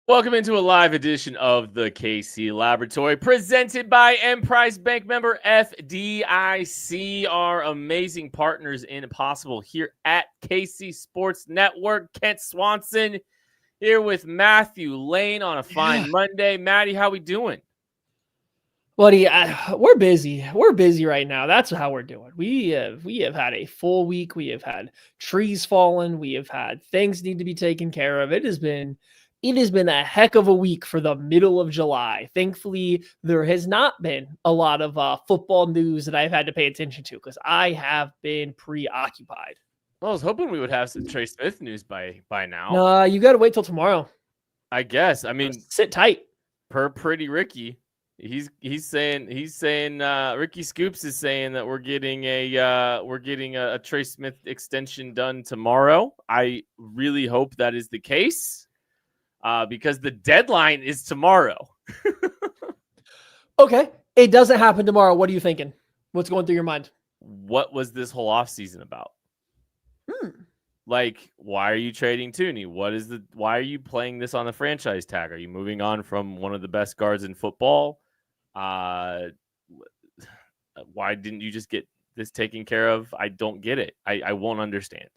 Welcome into a live edition of the KC Laboratory, presented by Emprise Bank member FDIC, our amazing partners in Possible here at KC Sports Network. Kent Swanson here with Matthew Lane on a fine Monday. Matty, how we doing? Buddy, we're busy. We're busy right now. That's how we're doing. We have had a full week. We have had trees fallen. We have had things need to be taken care of. It has been a heck of a week for the middle of July. Thankfully, there has not been a lot of football news that I've had to pay attention to because I have been preoccupied. Well, I was hoping we would have some Trey Smith news by now. No, you got to wait till tomorrow. I guess. I mean, sit tight. Per Pretty Ricky. He's saying Ricky Scoops is saying that we're getting a Trey Smith extension done tomorrow. I really hope that is the case, because the deadline is tomorrow. Okay, it doesn't happen tomorrow. What are you thinking? What's going through your mind? What was this whole offseason about? Like, why are you trading Tooney? Why are you playing this on the franchise tag? Are you moving on from one of the best guards in football? Why didn't you just get this taken care of? I don't get it. I won't understand.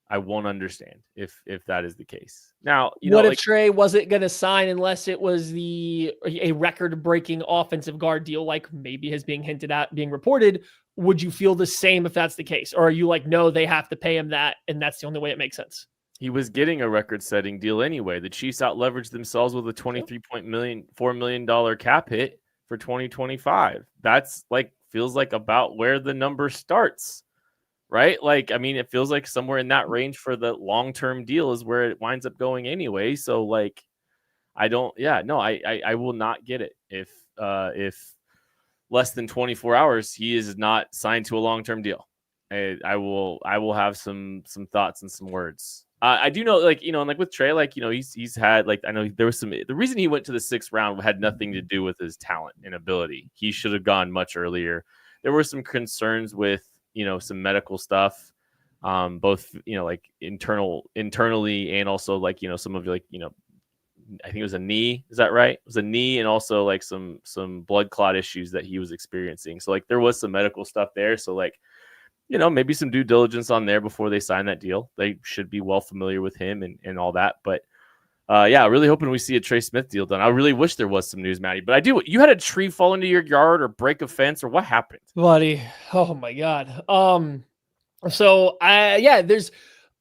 I won't understand if that is the case. Now, what if Trey wasn't going to sign unless it was a record-breaking offensive guard deal, like maybe has being hinted at, being reported? Would you feel the same if that's the case? Or are you like, no, they have to pay him that, and that's the only way it makes sense? He was getting a record-setting deal anyway. The Chiefs out-leveraged themselves with a $4 million cap hit for 2025. That's feels like about where the number starts, right? It feels like somewhere in that range for the long-term deal is where it winds up going anyway. So I will not get it if less than 24 hours he is not signed to a long-term deal. I will have some thoughts and some words. I do know, with Trey, he's had, I know there was the reason he went to the 6th round had nothing to do with his talent and ability. He should have gone much earlier. There were some concerns with, some medical stuff, both, internally and also some of I think it was a knee. Is that right? It was a knee and also some blood clot issues that he was experiencing. So there was some medical stuff there. So maybe some due diligence on there before they sign that deal. They should be well familiar with him and all that. But really hoping we see a Trey Smith deal done. I really wish there was some news, Matty. But you had a tree fall into your yard or break a fence or what happened? Buddy, oh my God.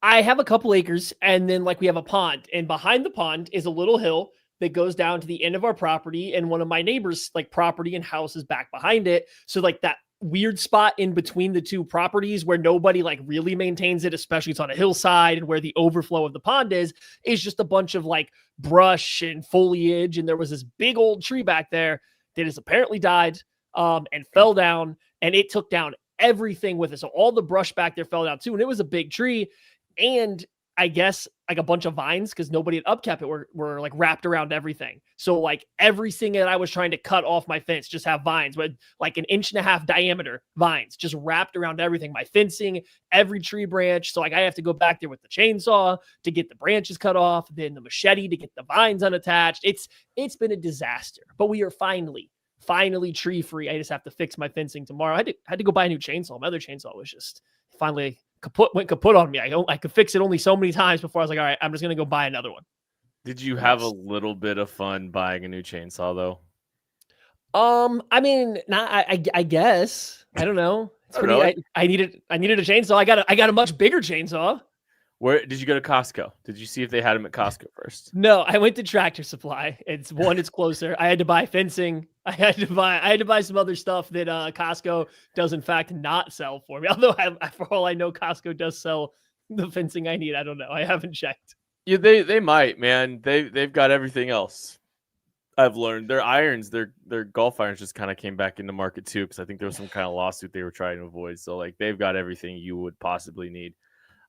I have a couple acres and then we have a pond, and behind the pond is a little hill that goes down to the end of our property, and one of my neighbors' property and house is back behind it. So that weird spot in between the two properties where nobody really maintains it, especially it's on a hillside, and where the overflow of the pond is just a bunch of brush and foliage. And there was this big old tree back there that has apparently died and fell down, and it took down everything with it. So all the brush back there fell down too. And it was a big tree. And I guess a bunch of vines, because nobody had upkept it, were wrapped around everything. So everything that I was trying to cut off my fence just have vines with 1.5 inch diameter vines just wrapped around everything. My fencing, every tree branch. So I have to go back there with the chainsaw to get the branches cut off, then the machete to get the vines unattached. It's been a disaster, but we are finally tree free. I just have to fix my fencing tomorrow. I had to go buy a new chainsaw. My other chainsaw was just finally went kaput on me. I could fix it only so many times before I was like, all right, I'm just going to go buy another one. Did you have a little bit of fun buying a new chainsaw though? I guess, I don't know. I needed a chainsaw. I got a much bigger chainsaw. Where did you go to Costco? Did you see if they had them at Costco first? No, I went to Tractor Supply. It's closer. I had to buy fencing. I had to buy some other stuff that Costco does in fact not sell for me. Although for all I know, Costco does sell the fencing I need. I don't know. I haven't checked. Yeah, they might, man. They've got everything else. I've learned their irons, their golf irons just kind of came back into market too, because I think there was some kind of lawsuit they were trying to avoid. So they've got everything you would possibly need.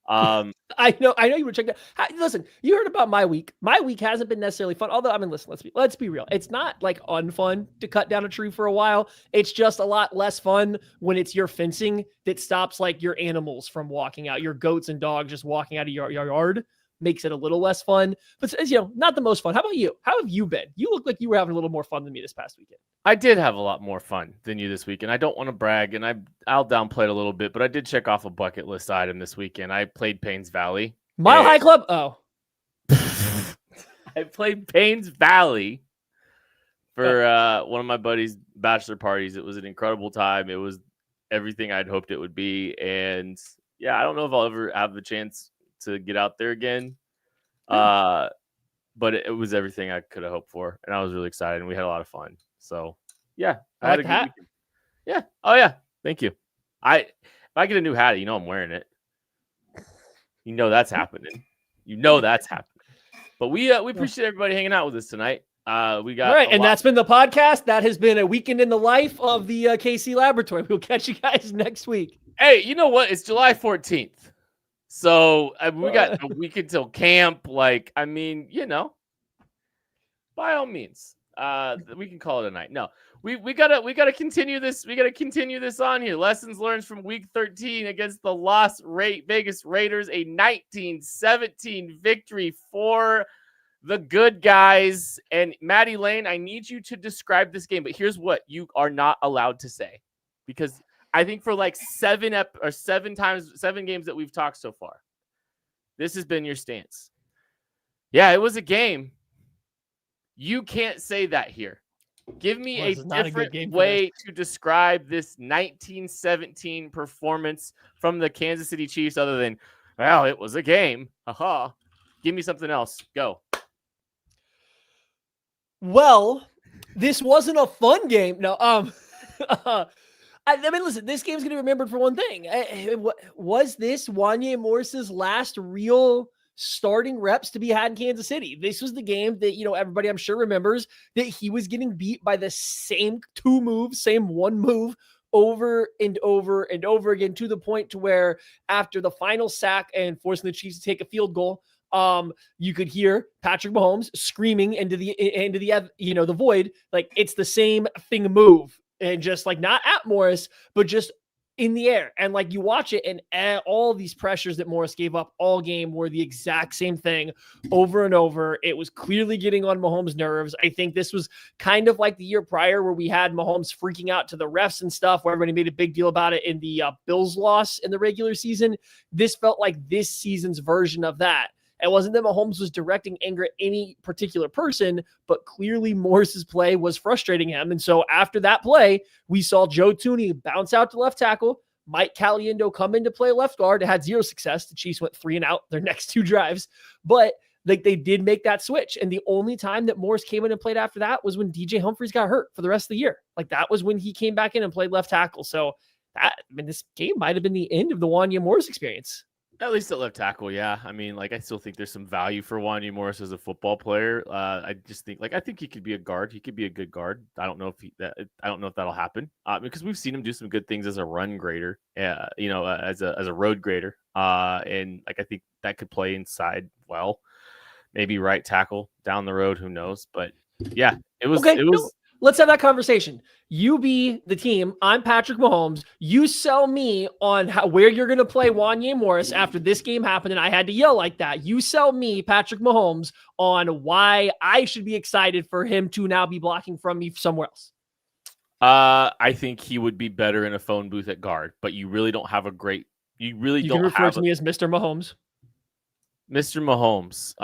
I know you were checking out. Listen, you heard about my week. My week hasn't been necessarily fun. Although, listen, let's be real. It's not unfun to cut down a tree for a while. It's just a lot less fun when it's your fencing that stops your animals from walking out, your goats and dogs just walking out of your yard. makes it a little less fun, but not the most fun. How about you? How have you been? You look like you were having a little more fun than me this past weekend. I did have a lot more fun than you this weekend. I don't want to brag, and I'll downplay it a little bit, but I did check off a bucket list item this weekend. I played Paynes Valley. Mile High Club? Oh. I played Paynes Valley for one of my buddy's bachelor parties. It was an incredible time. It was everything I'd hoped it would be. And yeah, I don't know if I'll ever have the chance to get out there again. But it was everything I could have hoped for. And I was really excited, and we had a lot of fun. So yeah, I had a good weekend. Yeah. Oh yeah. Thank you. If I get a new hat, I'm wearing it. That's happening. That's happening. But we appreciate everybody hanging out with us tonight. We got right, and that's been the podcast. That has been a weekend in the life of the KC Laboratory. We'll catch you guys next week. Hey, you know what? It's July 14th, so we got a week until camp. By all means, we can call it a night. No, we gotta continue this. We gotta continue this on here. Lessons learned from Week 13 against the Las Vegas Raiders, a 19-17 victory for the good guys. And Maddie Lane, I need you to describe this game, but here's what you are not allowed to say, because I think for like 7 games that we've talked so far, this has been your stance. Yeah, it was a game. You can't say that here. Give me a different way to describe this 19-17 performance from the Kansas City Chiefs other than, well, it was a game. Haha. Give me something else. Go. Well, this wasn't a fun game. No, listen, this game's going to be remembered for one thing. Was this Wanya Morris's last real starting reps to be had in Kansas City? This was the game that, everybody I'm sure remembers that he was getting beat by the same one move over and over and over again, to the point to where after the final sack and forcing the Chiefs to take a field goal, you could hear Patrick Mahomes screaming into the void, like it's the same thing move, and just like not at Morris, but just in the air. And like you watch it, and all these pressures that Morris gave up all game were the exact same thing over and over. It was clearly getting on Mahomes' nerves. I think this was kind of like the year prior where we had Mahomes freaking out to the refs and stuff, where everybody made a big deal about it in the Bills loss in the regular season. This felt like this season's version of that. It wasn't that Mahomes was directing anger at any particular person, but clearly Morris's play was frustrating him. And so after that play, we saw Joe Thuney bounce out to left tackle, Mike Caliendo come in to play left guard. It had zero success. The Chiefs went 3 and out their next 2 drives, but like they did make that switch. And the only time that Morris came in and played after that was when DJ Humphries got hurt for the rest of the year. Like that was when he came back in and played left tackle. So this game might've been the end of the Wanya Morris experience. At least at left tackle, yeah. I still think there's some value for Wanya Morris as a football player. I just think, I think he could be a guard. He could be a good guard. I don't know if that'll happen because we've seen him do some good things as a run grader, as a road grader. And I think that could play inside well, maybe right tackle down the road. Who knows? But yeah, it was. Okay, let's have that conversation. You be the team. I'm Patrick Mahomes. You sell me on where you're going to play Wanya Morris after this game happened, and I had to yell like that. You sell me, Patrick Mahomes, on why I should be excited for him to now be blocking from me somewhere else. I think he would be better in a phone booth at guard, but you really don't have a great. You can refer to me as Mr. Mahomes. Mr. Mahomes,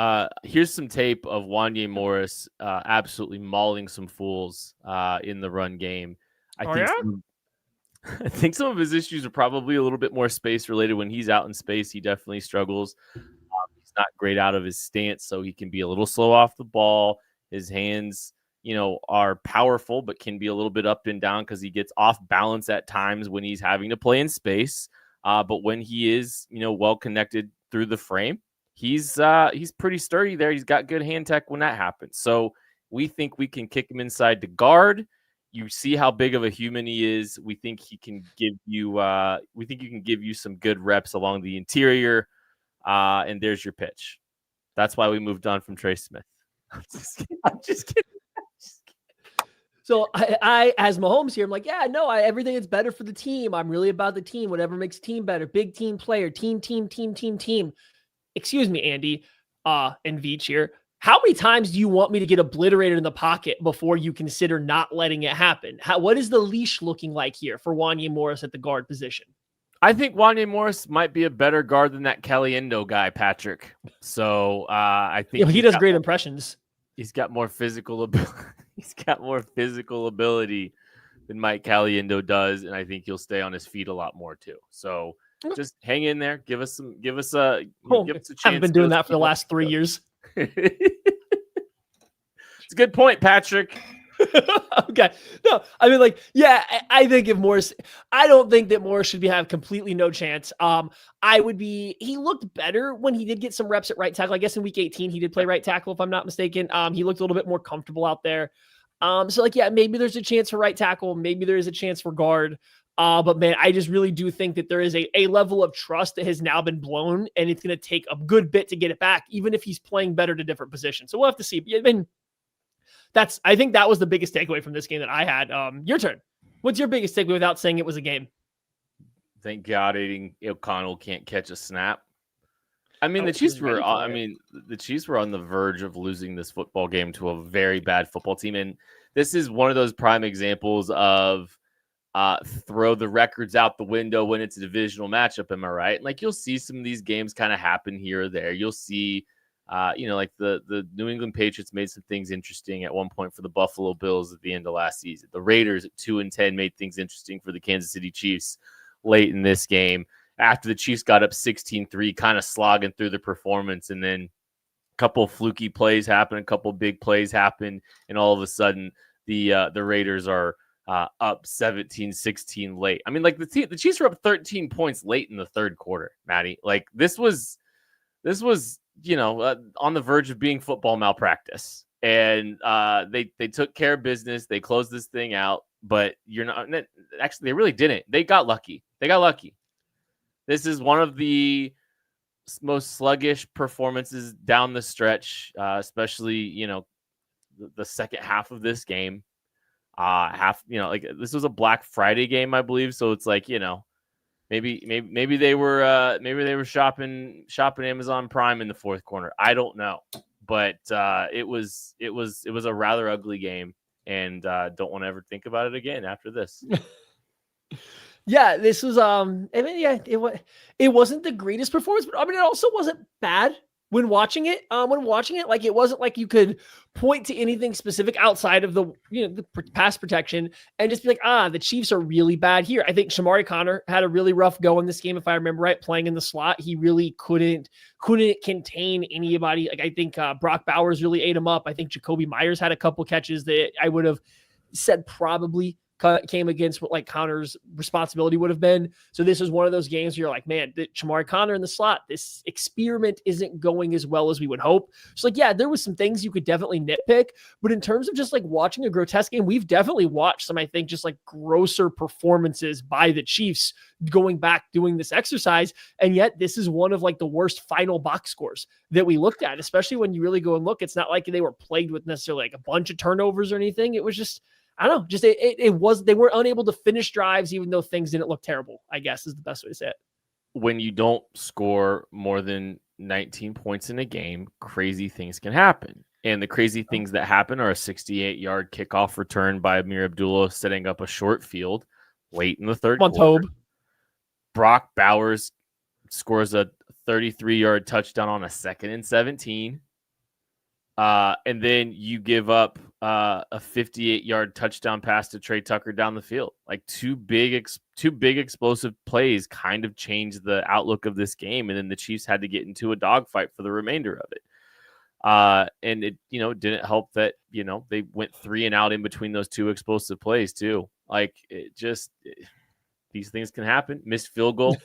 here's some tape of Wanya Morris absolutely mauling some fools in the run game. I think some of his issues are probably a little bit more space related. When he's out in space, he definitely struggles. He's not great out of his stance, so he can be a little slow off the ball. His hands, are powerful, but can be a little bit up and down because he gets off balance at times when he's having to play in space. But when he is, well connected through the frame, he's pretty sturdy there. He's got good hand tech when that happens. So we think we can kick him inside to guard. You see how big of a human he is. We think he can give you. We think you can give you some good reps along the interior. And there's your pitch. That's why we moved on from Trey Smith. I'm just kidding. So I, as Mahomes here, I'm like, yeah, no, everything is better for the team. I'm really about the team. Whatever makes team better. Big team player. Team. Excuse me, Andy. and Veach here. How many times do you want me to get obliterated in the pocket before you consider not letting it happen? What is the leash looking like here for Wanya Morris at the guard position? I think Wanya Morris might be a better guard than that Caliendo guy, Patrick. So I think he does great impressions. He's got more physical ability. He's got more physical ability than Mike Caliendo does, and I think he'll stay on his feet a lot more too. So just hang in there. Give us a chance. I've been doing that for the last 3 years. It's a good point, Patrick. Okay. No, I mean, like, yeah, I think if Morris, I don't think that Morris should have completely no chance. He looked better when he did get some reps at right tackle. I guess in week 18, he did play right tackle, if I'm not mistaken. He looked a little bit more comfortable out there. So like, yeah, maybe there's a chance for right tackle. Maybe there is a chance for guard. But man, I just really do think that there is a level of trust that has now been blown, and it's going to take a good bit to get it back, even if he's playing better to different positions. So we'll have to see. I mean, I think that was the biggest takeaway from this game that I had. Your turn. What's your biggest takeaway without saying it was a game? Thank God Aiden O'Connell can't catch a snap. I mean, the Chiefs were on the verge of losing this football game to a very bad football team. And this is one of those prime examples of throw the records out the window when it's a divisional matchup. Am I right? Like, you'll see some of these games kind of happen here or there. You'll see, like the New England Patriots made some things interesting at one point for the Buffalo Bills at the end of last season. The Raiders at 2-10 made things interesting for the Kansas City Chiefs late in this game. After the Chiefs got up 16-3, kind of slogging through the performance, and then a couple fluky plays happen, a couple big plays happen, and all of a sudden the Raiders are up 17-16 late. I mean, like the Chiefs were up 13 points late in the third quarter, Maddie. Like this was on the verge of being football malpractice, and they took care of business. They closed this thing out, but actually they really didn't. They got lucky. This is one of the most sluggish performances down the stretch, especially, the second half of this game. Like this was a Black Friday game, I believe. So it's like, maybe they were shopping Amazon Prime in the fourth quarter. I don't know, but it was a rather ugly game, and don't want to ever think about it again after this. Yeah, this was I mean, yeah, it wasn't the greatest performance, but I mean, it also wasn't bad when watching it. Like, it wasn't like you could point to anything specific outside of the pass protection and just be like, the Chiefs are really bad here. I think Shamari Connor had a really rough go in this game, if I remember right, playing in the slot. He really couldn't contain anybody. Like, I think Brock Bowers really ate him up. I think Jacoby Myers had a couple catches that I would have said probably came against what like Connor's responsibility would have been. So this is one of those games where you're like, man, Shamari Connor in the slot, this experiment isn't going as well as we would hope. So like, yeah, there was some things you could definitely nitpick, but in terms of just like watching a grotesque game, we've definitely watched some, I think, just like grosser performances by the Chiefs going back doing this exercise. And yet this is one of like the worst final box scores that we looked at, especially when you really go and look. It's not like they were plagued with necessarily like a bunch of turnovers or anything. It was just, I don't know, just they were unable to finish drives, even though things didn't look terrible, I guess is the best way to say it. When you don't score more than 19 points in a game, crazy things can happen. And the crazy things that happen are a 68-yard kickoff return by Amir Abdullah setting up a short field late in the third quarter. Brock Bowers scores a 33-yard touchdown on a 2nd and 17. And then you give up a 58-yard touchdown pass to Trey Tucker down the field. Like two big explosive plays kind of changed the outlook of this game, and then the Chiefs had to get into a dogfight for the remainder of it. And it didn't help that they went 3 and out in between those two explosive plays too. Like these things can happen. Missed field goal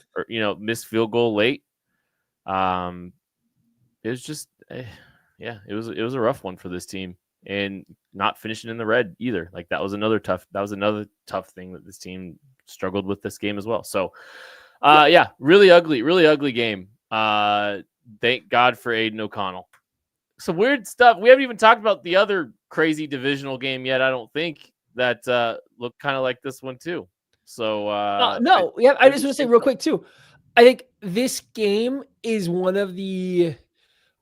late. It was just. Yeah, it was a rough one for this team, and not finishing in the red either. Like that was another tough thing that this team struggled with this game as well. So, yeah, really ugly game. Thank God for Aiden O'Connell. Some weird stuff. We haven't even talked about the other crazy divisional game yet. I don't think that looked kind of like this one too. So no, I just want to say real quick too. I think this game is one of the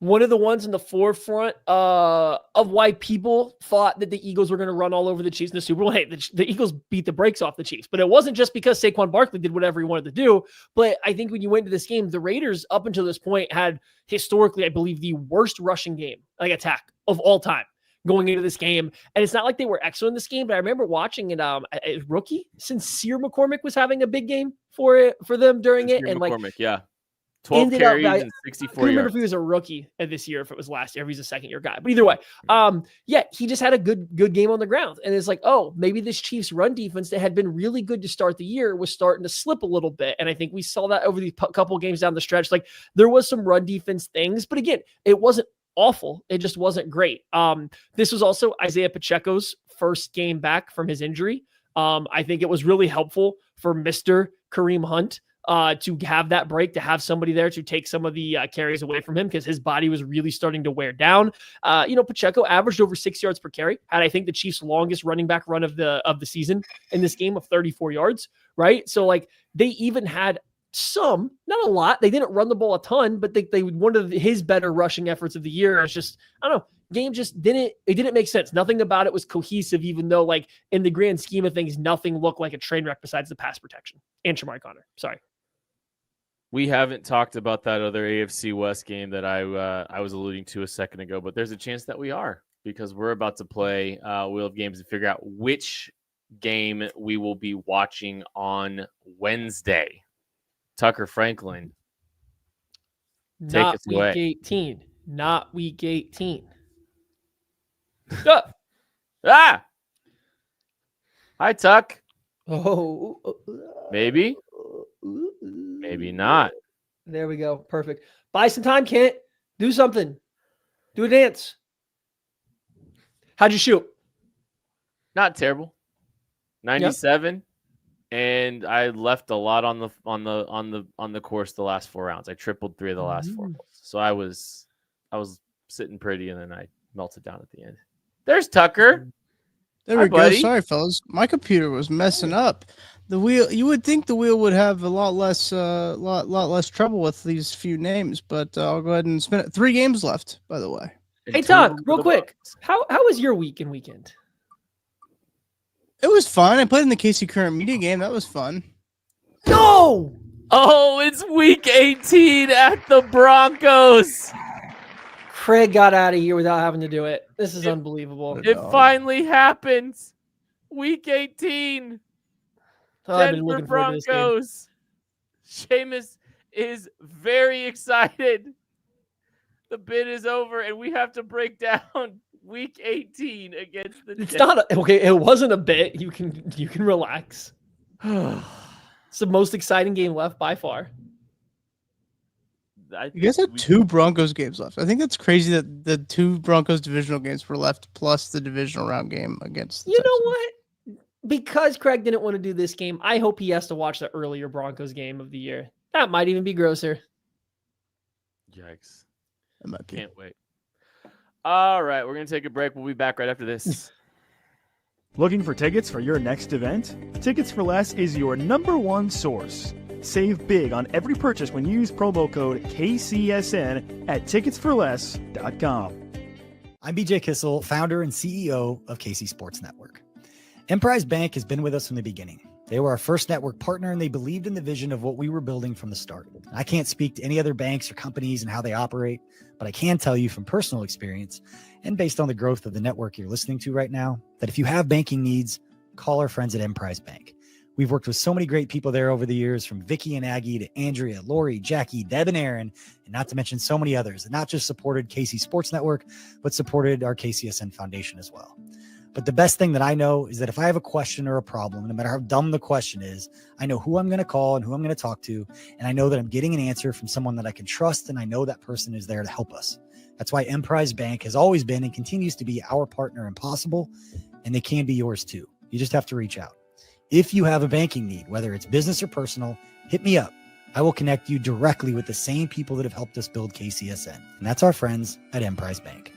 one of the ones in the forefront of why people thought that the Eagles were going to run all over the Chiefs in the Super Bowl. Hey, the Eagles beat the brakes off the Chiefs, but it wasn't just because Saquon Barkley did whatever he wanted to do. But I think when you went into this game, the Raiders up until this point had historically, I believe, the worst rushing game, like attack of all time going into this game. And it's not like they were excellent in this game, but I remember watching it. A rookie, Sincere McCormick, was having a big game for them during it. And McCormick, like, yeah. 12 carries and 64 yards. I remember if he was a rookie this year, if it was last year, if he's a second-year guy. But either way, yeah, he just had a good game on the ground. And it's like, oh, maybe this Chiefs run defense that had been really good to start the year was starting to slip a little bit. And I think we saw that over the couple games down the stretch. Like, there was some run defense things, but again, it wasn't awful. It just wasn't great. This was also Isaiah Pacheco's first game back from his injury. I think it was really helpful for Mr. Kareem Hunt to have that break, to have somebody there to take some of the carries away from him because his body was really starting to wear down. Pacheco averaged over 6 yards per carry, had I think the Chiefs' longest running back run of the season in this game of 34 yards, right? So like they even had some, not a lot. They didn't run the ball a ton, but they one of his better rushing efforts of the year. It's just, I don't know. Game just didn't make sense. Nothing about it was cohesive, even though like in the grand scheme of things, nothing looked like a train wreck besides the pass protection and Shamar Connor. Sorry. We haven't talked about that other AFC West game that I was alluding to a second ago, but there's a chance that we are because we're about to play Wheel of Games to figure out which game we will be watching on Wednesday. Tucker Franklin, take us away. Not week 18. Ah! Hi, Tuck. Oh. Maybe. Maybe not. There we go. Perfect. Buy some time, Kent. Do something. Do a dance. How'd you shoot? Not terrible. 97. Yep. And I left a lot on the course the last 4 rounds. I tripled 3 of the last 4 holes. So I was sitting pretty, and then I melted down at the end. There's Tucker. There we go. Sorry, fellas. My computer was messing up. The wheel. You would think the wheel would have a lot less trouble with these few names, but I'll go ahead and spin it. 3 games left, by the way. Hey, Tuck, real quick. How was your week and weekend? It was fun. I played in the KC Current Media game. That was fun. No! Oh, it's week 18 at the Broncos. Craig got out of here without having to do it. This is unbelievable. It finally happens. Week 18. Denver Broncos. Seamus is very excited. The bid is over, and we have to break down week 18 against the It's not okay. It wasn't a bit. You can relax. It's the most exciting game left by far. You guys had 2 Broncos games left. I think that's crazy that the 2 Broncos divisional games were left plus the divisional round game against the Texans. Know what? Because Craig didn't want to do this game, I hope he has to watch the earlier Broncos game of the year. That might even be grosser. Yikes. Can't wait. All right, we're going to take a break. We'll be back right after this. Looking for tickets for your next event? Tickets for Less is your #1 source. Save big on every purchase when you use promo code KCSN at ticketsforless.com. I'm BJ Kissel, founder and CEO of KC Sports Network. Emprise Bank has been with us from the beginning. They were our first network partner, and they believed in the vision of what we were building from the start. I can't speak to any other banks or companies and how they operate, but I can tell you from personal experience and based on the growth of the network you're listening to right now, that if you have banking needs, call our friends at Emprise Bank. We've worked with so many great people there over the years, from Vicky and Aggie to Andrea, Lori, Jackie, Deb, and Aaron, and not to mention so many others that not just supported KC Sports Network, but supported our KCSN Foundation as well. But the best thing that I know is that if I have a question or a problem, no matter how dumb the question is, I know who I'm going to call and who I'm going to talk to. And I know that I'm getting an answer from someone that I can trust. And I know that person is there to help us. That's why Emprise Bank has always been and continues to be our partner in Possible. And they can be yours too. You just have to reach out. If you have a banking need, whether it's business or personal, hit me up. I will connect you directly with the same people that have helped us build KCSN. And that's our friends at Emprise Bank.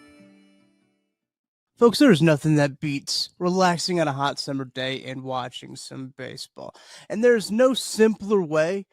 Folks, there's nothing that beats relaxing on a hot summer day and watching some baseball. And there's no simpler way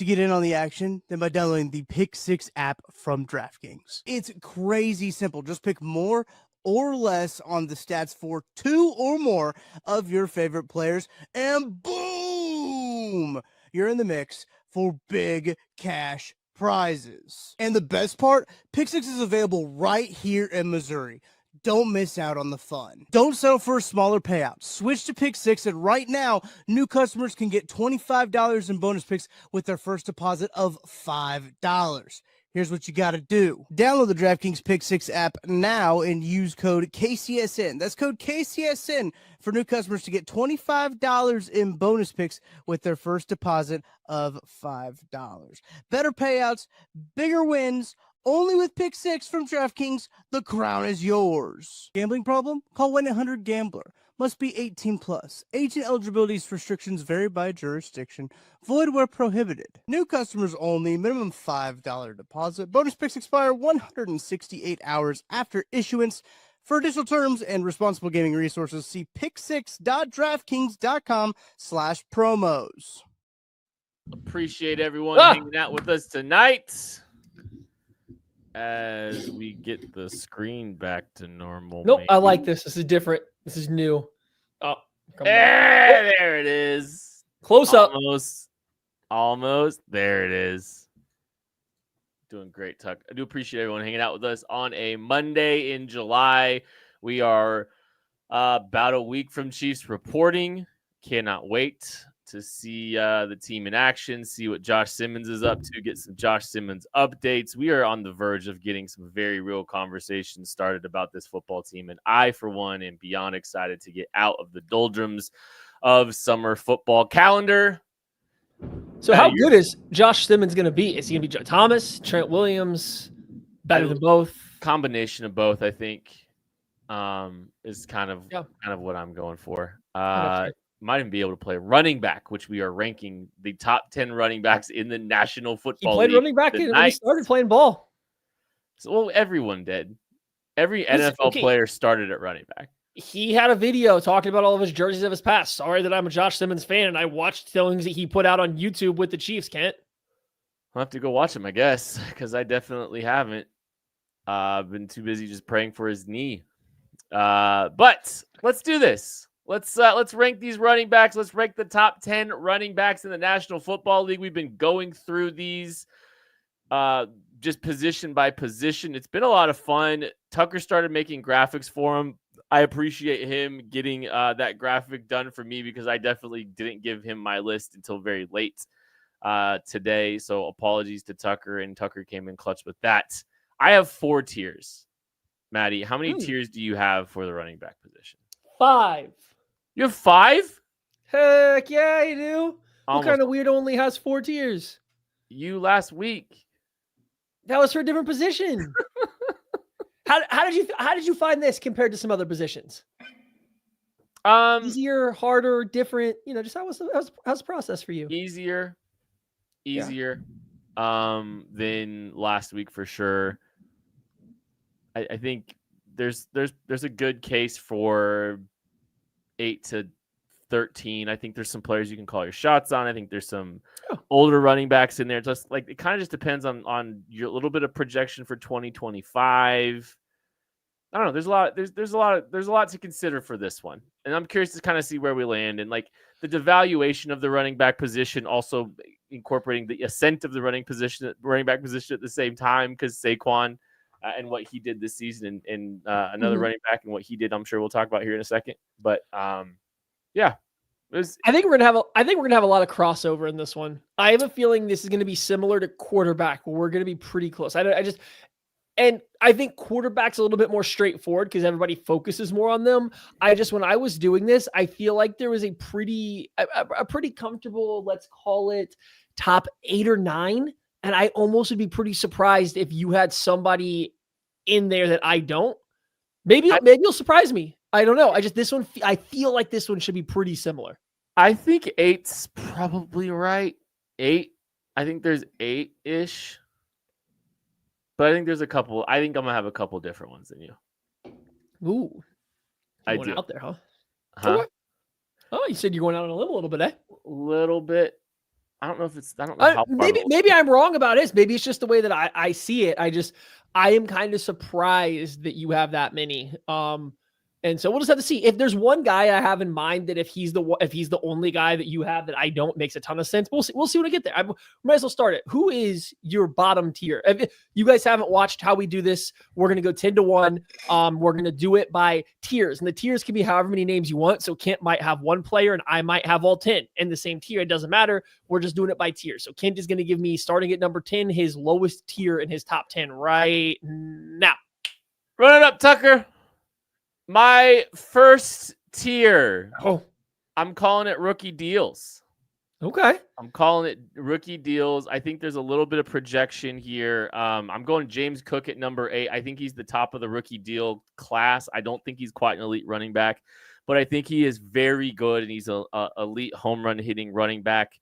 to get in on the action than by downloading the Pick 6 app from DraftKings. It's crazy simple. Just pick more or less on the stats for 2 or more of your favorite players, and boom, you're in the mix for big cash prizes. And the best part, Pick 6 is available right here in Missouri. Don't miss out on the fun. Don't settle for a smaller payout. Switch to Pick 6, and right now, new customers can get $25 in bonus picks with their first deposit of $5. Here's what you got to do. Download the DraftKings Pick 6 app now and use code KCSN. That's code KCSN for new customers to get $25 in bonus picks with their first deposit of $5. Better payouts, bigger wins, only with Pick 6 from DraftKings. The crown is yours. Gambling problem? Call 1-800-GAMBLER. Must be 18 plus. Age and eligibility restrictions vary by jurisdiction. Void where prohibited. New customers only. Minimum $5 deposit. Bonus picks expire 168 hours after issuance. For additional terms and responsible gaming resources, see pick6.draftkings.com/promos. Appreciate everyone hanging out with us tonight. As we get the screen back to normal. Nope, I like this. This is different. This is new. Oh, there it is. Close up. Almost. There it is. Doing great, Tuck. I do appreciate everyone hanging out with us on a Monday in July. We are about a week from Chiefs reporting. Cannot wait to see the team in action, see what Josh Simmons is up to, get some Josh Simmons updates. We are on the verge of getting some very real conversations started about this football team, and I, for one, am beyond excited to get out of the doldrums of summer football calendar. So how good is Josh Simmons going to be? Is he going to be Joe Thomas, Trent Williams, better than both? Combination of both, I think, is kind of what I'm going for. Might even be able to play running back, which we are ranking the top 10 running backs in the National Football League. He played running back when he started playing ball. So everyone did. Every NFL player started at running back. He had a video talking about all of his jerseys of his past. Sorry that I'm a Josh Simmons fan, and I watched things that he put out on YouTube with the Chiefs, Kent. I'll have to go watch him, I guess, because I definitely haven't. I've been too busy just praying for his knee. But let's do this. Let's rank these running backs. Let's rank the top 10 running backs in the National Football League. We've been going through these just position by position. It's been a lot of fun. Tucker started making graphics for him. I appreciate him getting that graphic done for me because I definitely didn't give him my list until very late today. So apologies to Tucker, and Tucker came in clutch with that. I have 4 tiers. Maddie, how many tiers do you have for the running back position? 5. You have 5? Heck yeah, you do. Almost. What kind of weirdo only has 4 tiers? You last week. That was for a different position. How did you find this compared to some other positions? Easier, harder, different? Just how's the process for you? Easier. Than last week for sure. I think there's a good case for 8 to 13. I think there's some players you can call your shots on. I think there's some older running backs in there. Just like it kind of just depends on your little bit of projection for 2025. I don't know. There's a lot to consider for this one, and I'm curious to kind of see where we land, and like the devaluation of the running back position, also incorporating the ascent of the running back position at the same time, because Saquon and what he did this season, and another running back and what he did, I'm sure we'll talk about here in a second. But yeah, I think we're gonna have a lot of crossover in this one. I have a feeling this is gonna be similar to quarterback, where we're gonna be pretty close. And I think quarterback's a little bit more straightforward because everybody focuses more on them. When I was doing this, I feel like there was a pretty comfortable, let's call it top 8 or 9. And I almost would be pretty surprised if you had somebody in there that I don't. Maybe you'll surprise me. I don't know. I feel like this one should be pretty similar. I think 8's probably right. 8. I think there's 8-ish. But I think there's a couple. I think I'm gonna have a couple different ones than you. Ooh, I going do. out there, huh? Huh? Oh, you said you're going out on a little bit, eh? Little bit. I don't know if it's. I don't know how far maybe I'm wrong about it. Maybe it's just the way that I see it. I am kind of surprised that you have that many. And so we'll just have to see if there's one guy I have in mind that if he's the only guy that you have that I don't makes a ton of sense. We'll see when I get there. I might as well start it. Who is your bottom tier? If you guys haven't watched how we do this, we're going to go 10 to 1. We're going to do it by tiers, and the tiers can be however many names you want. So Kent might have one player and I might have all 10 in the same tier. It doesn't matter. We're just doing it by tier. So Kent is going to give me, starting at number 10, his lowest tier in his top 10 right now. Run it up, Tucker. My first tier. Oh, I'm calling it rookie deals. okay. I'm calling it rookie deals. I think there's a little bit of projection here. I'm going James Cook at number 8. I think he's the top of the rookie deal class. I don't think he's quite an elite running back, but I think he is very good, and he's a elite home run hitting running back.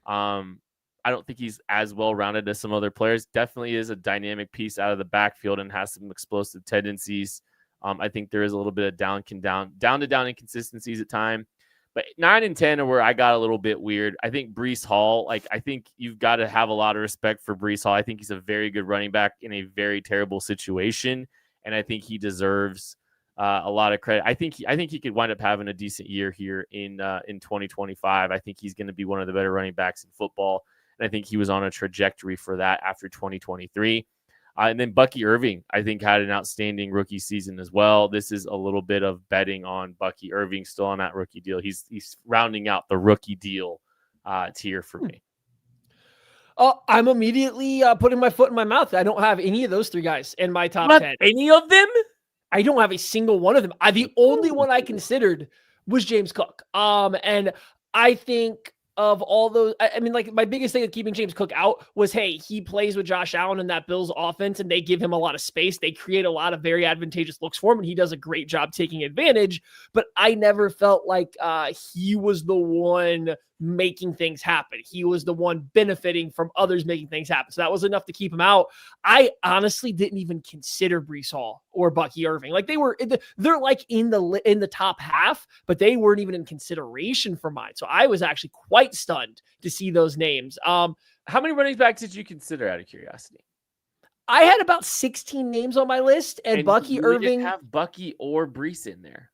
I don't think he's as well-rounded as some other players. Definitely is a dynamic piece out of the backfield and has some explosive tendencies. I think there is a little bit of down to down inconsistencies at time, but 9 and 10 are where I got a little bit weird. I think Breece Hall, I think you've got to have a lot of respect for Breece Hall. I think he's a very good running back in a very terrible situation, and I think he deserves a lot of credit. I think he could wind up having a decent year here in 2025. I think he's going to be one of the better running backs in football, and I think he was on a trajectory for that after 2023. And then Bucky Irving, I think, had an outstanding rookie season as well. This is a little bit of betting on Bucky Irving still on that rookie deal. He's rounding out the rookie deal tier for me. I'm immediately putting my foot in my mouth. I don't have any of those 3 guys in my top 10. Any of them? I don't have a single one of them. The only one I considered was James Cook. And I think of all those, I mean, my biggest thing of keeping James Cook out was, hey, he plays with Josh Allen in that Bills offense, and they give him a lot of space. They create a lot of very advantageous looks for him, and he does a great job taking advantage. But I never felt like he was the one making things happen. He was the one benefiting from others making things happen. So that was enough to keep him out. I honestly didn't even consider Breece Hall or Bucky Irving. They're like in the top half, but they weren't even in consideration for mine. So I was actually quite stunned to see those names. How many running backs did you consider, out of curiosity? I had about 16 names on my list, and Bucky Irving didn't have Bucky or Breece in there.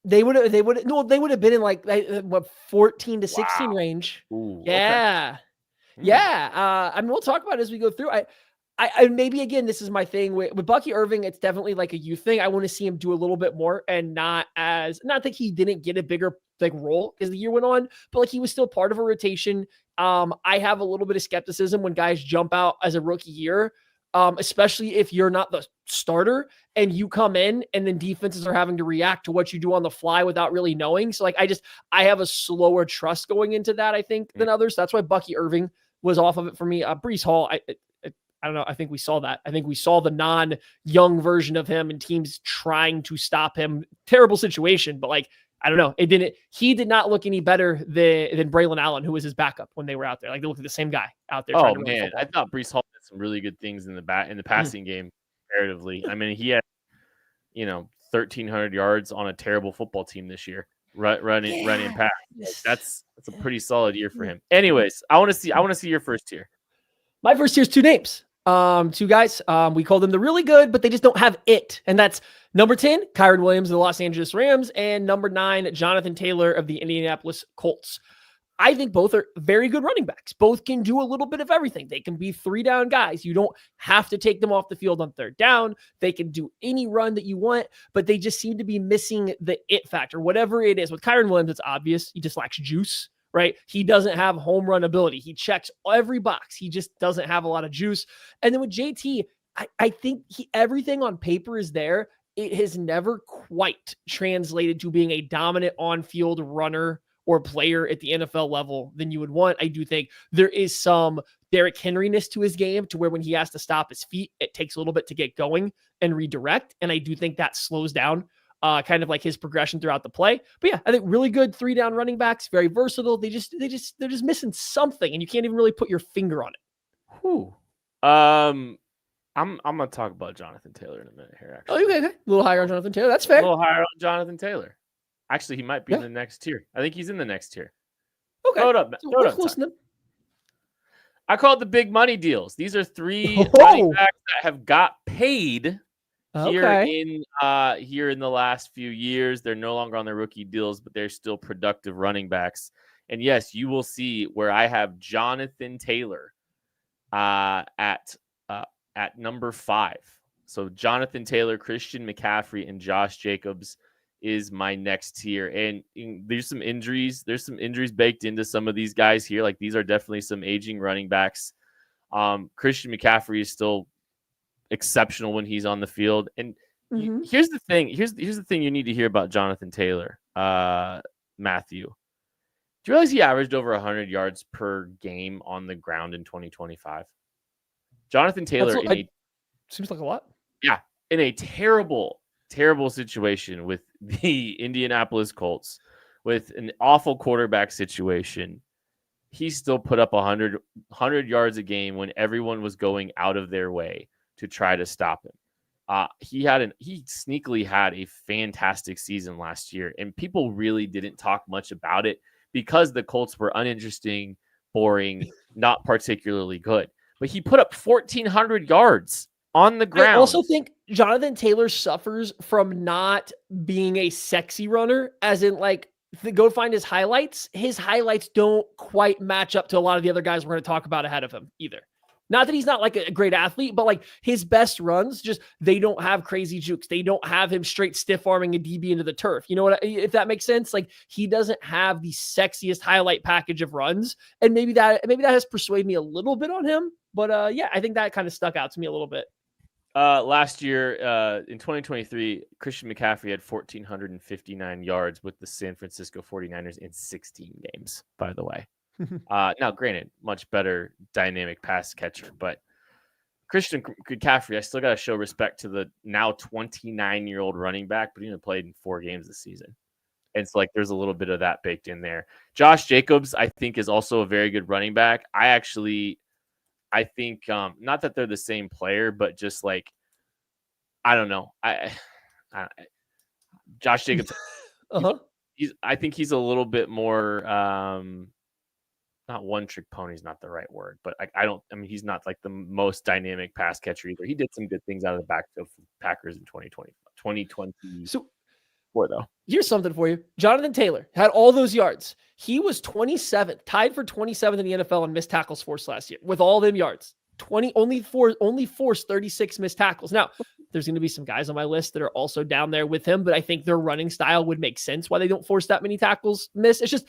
They would have been in 14 to 16 range. Ooh, yeah. Okay. Yeah. I mean, we'll talk about it as we go through. I maybe, again, this is my thing with Bucky Irving. It's definitely like a youth thing. I want to see him do a little bit more, and not that he didn't get a bigger role as the year went on, but he was still part of a rotation. I have a little bit of skepticism when guys jump out as a rookie year. Especially if you're not the starter and you come in and then defenses are having to react to what you do on the fly without really knowing. So I have a slower trust going into that, I think, than others. That's why Bucky Irving was off of it for me. Breece Hall, I don't know. I think we saw that. I think we saw the non-young version of him and teams trying to stop him. Terrible situation, but I don't know. He did not look any better than Braylon Allen, who was his backup when they were out there. They looked at the same guy out there. Oh man, I thought Breece Hall did some really good things in the passing game comparatively. I mean, he had 1,300 yards on a terrible football team this year, running pass. That's a pretty solid year for him. Anyways, I want to see your first tier. My first tier is 2 names. 2 guys. We call them the really good, but they just don't have it. And that's number 10, Kyren Williams of the Los Angeles Rams, and number 9, Jonathan Taylor of the Indianapolis Colts. I think both are very good running backs. Both can do a little bit of everything. They can be 3-down guys. You don't have to take them off the field on 3rd down. They can do any run that you want, but they just seem to be missing the it factor, whatever it is. With Kyren Williams, it's obvious. He just lacks juice. Right? He doesn't have home run ability. He checks every box. He just doesn't have a lot of juice. And then with JT, I think everything on paper is there. It has never quite translated to being a dominant on-field runner or player at the NFL level than you would want. I do think there is some Derrick Henry-ness to his game, to where when he has to stop his feet, it takes a little bit to get going and redirect. And I do think that slows down kind of his progression throughout the play. But yeah, I think really good 3-down running backs, very versatile. They're just missing something, and you can't even really put your finger on it. Whew. I'm gonna talk about Jonathan Taylor in a minute here. Actually, okay. A little higher on Jonathan Taylor. That's fair. A little higher on Jonathan Taylor. Actually, he might be in the next tier. I think he's in the next tier. Okay. Throw it up. I call it the big money deals. These are 3 running backs that have got paid here in the last few years. They're no longer on their rookie deals, but they're still productive running backs. And yes, you will see where I have Jonathan Taylor at number 5. So Jonathan Taylor, Christian McCaffrey, and Josh Jacobs is my next tier. And there's some injuries. There's some injuries baked into some of these guys here. Like, these are definitely some aging running backs. Christian McCaffrey is still exceptional when he's on the field. And here's the thing. Here's the thing you need to hear about Jonathan Taylor, Matthew. Do you realize he averaged over 100 yards per game on the ground in 2025? Jonathan Taylor seems like a lot. Yeah, in a terrible situation with the Indianapolis Colts, with an awful quarterback situation, he still put up 100 yards a game when everyone was going out of their way to try to stop him. He sneakily had a fantastic season last year, and people really didn't talk much about it because the Colts were uninteresting, boring, not particularly good. But he put up 1,400 yards on the ground. I also think Jonathan Taylor suffers from not being a sexy runner, as in, like, go find his highlights. His highlights don't quite match up to a lot of the other guys we're going to talk about ahead of him either. Not that he's not like a great athlete, but like his best runs, just they don't have crazy jukes. They don't have him straight stiff arming a DB into the turf. You know what? If that makes sense, like he doesn't have the sexiest highlight package of runs, and maybe that has persuaded me a little bit on him. But yeah, I think that kind of stuck out to me a little bit. Last year, in 2023, Christian McCaffrey had 1,459 yards with the San Francisco 49ers in 16 games, by the way. Now, granted, much better dynamic pass catcher, but Christian McCaffrey, I still got to show respect to the now 29-year-old running back, but he only played in 4 games this season. And so, like, there's a little bit of that baked in there. Josh Jacobs, I think, is also a very good running back. I think not that they're the same player, but just like, I don't know. Josh Jacobs, I think he's a little bit more, not one trick pony is not the right word, but he's not like the most dynamic pass catcher either. He did some good things out of the backfield for Packers in 2020. So though, here's something for you. Jonathan Taylor had all those yards. He was 27th, tied for 27th in the NFL on missed tackles forced last year with all them yards. Only forced 36 missed tackles. Now, there's going to be some guys on my list that are also down there with him, but I think their running style would make sense why they don't force that many tackles missed. It's just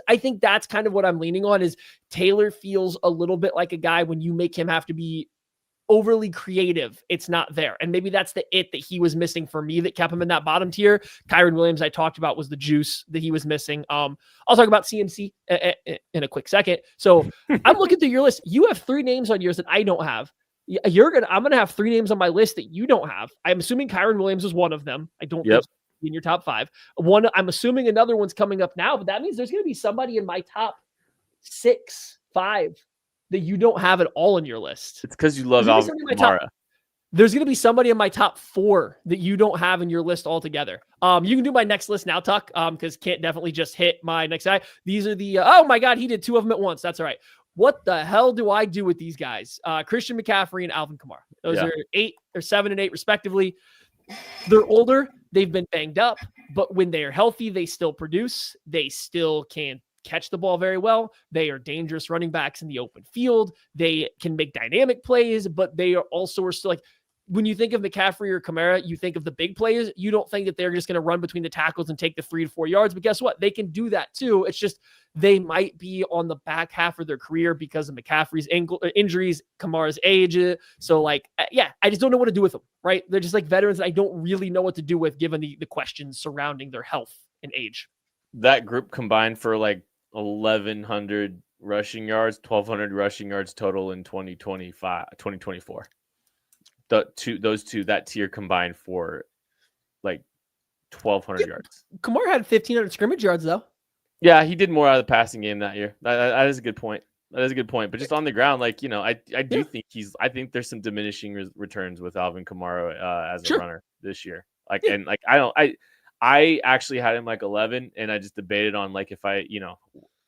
I think that's kind of what I'm leaning on. Is Taylor feels a little bit like a guy when you make him have to be overly creative, it's not there. And maybe that's the it that he was missing for me that kept him in that bottom tier. Kyron Williams, I talked about, was the juice that he was missing. I'll talk about CMC in a quick second. So I'm looking through your list. You have 3 names on yours that I don't have. I'm going to have 3 names on my list that you don't have. I'm assuming Kyron Williams is one of them. I don't think in your top 5. One, I'm assuming another one's coming up now, but that means there's going to be somebody in my top 6, 5 that you don't have at all in your list. It's because you love Alvin Kamara. There's going to be somebody in my top 4 that you don't have in your list altogether. You can do my next list now, Tuck, because can't definitely just hit my next guy. These are the, oh my God, he did 2 of them at once. That's all right. What the hell do I do with these guys? Christian McCaffrey and Alvin Kamara. Those are 8 or 7 and 8 respectively. They're older. They've been banged up, but when they are healthy, they still produce. They still can catch the ball very well. They are dangerous running backs in the open field. They can make dynamic plays, but they are still like, when you think of McCaffrey or Kamara, you think of the big plays. You don't think that they're just going to run between the tackles and take the 3 to 4 yards. But guess what? They can do that too. It's just they might be on the back half of their career because of McCaffrey's injuries, Kamara's age. So like, yeah, I just don't know what to do with them, right? They're just like veterans that I don't really know what to do with given the questions surrounding their health and age. That group combined for like 1,100 rushing yards, 1,200 rushing yards total in 2024. That tier combined for like 1,200 yards. Kamara had 1,500 scrimmage yards though. Yeah, he did more out of the passing game that year. That is a good point. But just on the ground, like, you know, I do think I think there's some diminishing returns with Alvin Kamara as a runner this year. Like, and like, I actually had him like 11, and I just debated on like if I, you know,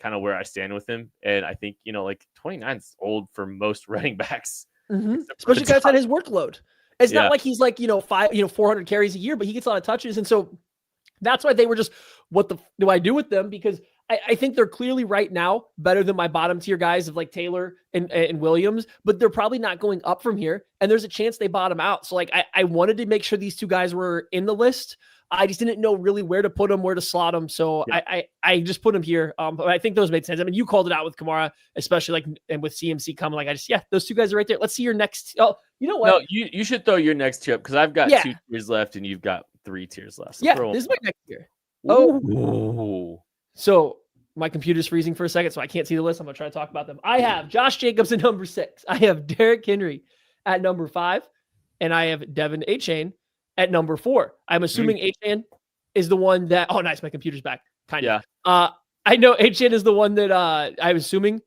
kind of where I stand with him. And I think, like 29 is old for most running backs. Especially guys on his workload. It's not like he's like, 400 carries a year, but he gets a lot of touches. And so that's why they were just, what do I do with them? Because I think they're clearly right now better than my bottom tier guys of like Taylor and Williams, but they're probably not going up from here. And there's a chance they bottom out. So like, I wanted to make sure these two guys were in the list. I just didn't know really where to put them, where to slot them. So I just put them here. But I think those made sense. I mean, you called it out with Kamara, especially like, and with CMC coming, like those two guys are right there. Let's see your next. Oh, you know what? No, you should throw your next tier up because I've got 2 tiers left and you've got 3 tiers left. So this is my next tier. Oh, so my computer's freezing for a second, so I can't see the list. I'm going to try to talk about them. I have Josh Jacobs at number 6. I have Derrick Henry at number 5. And I have Devin Achane at number 4. I'm assuming Achane is the one that, oh, nice. My computer's back. Kind of. Yeah. I know Achane is the one that I'm assuming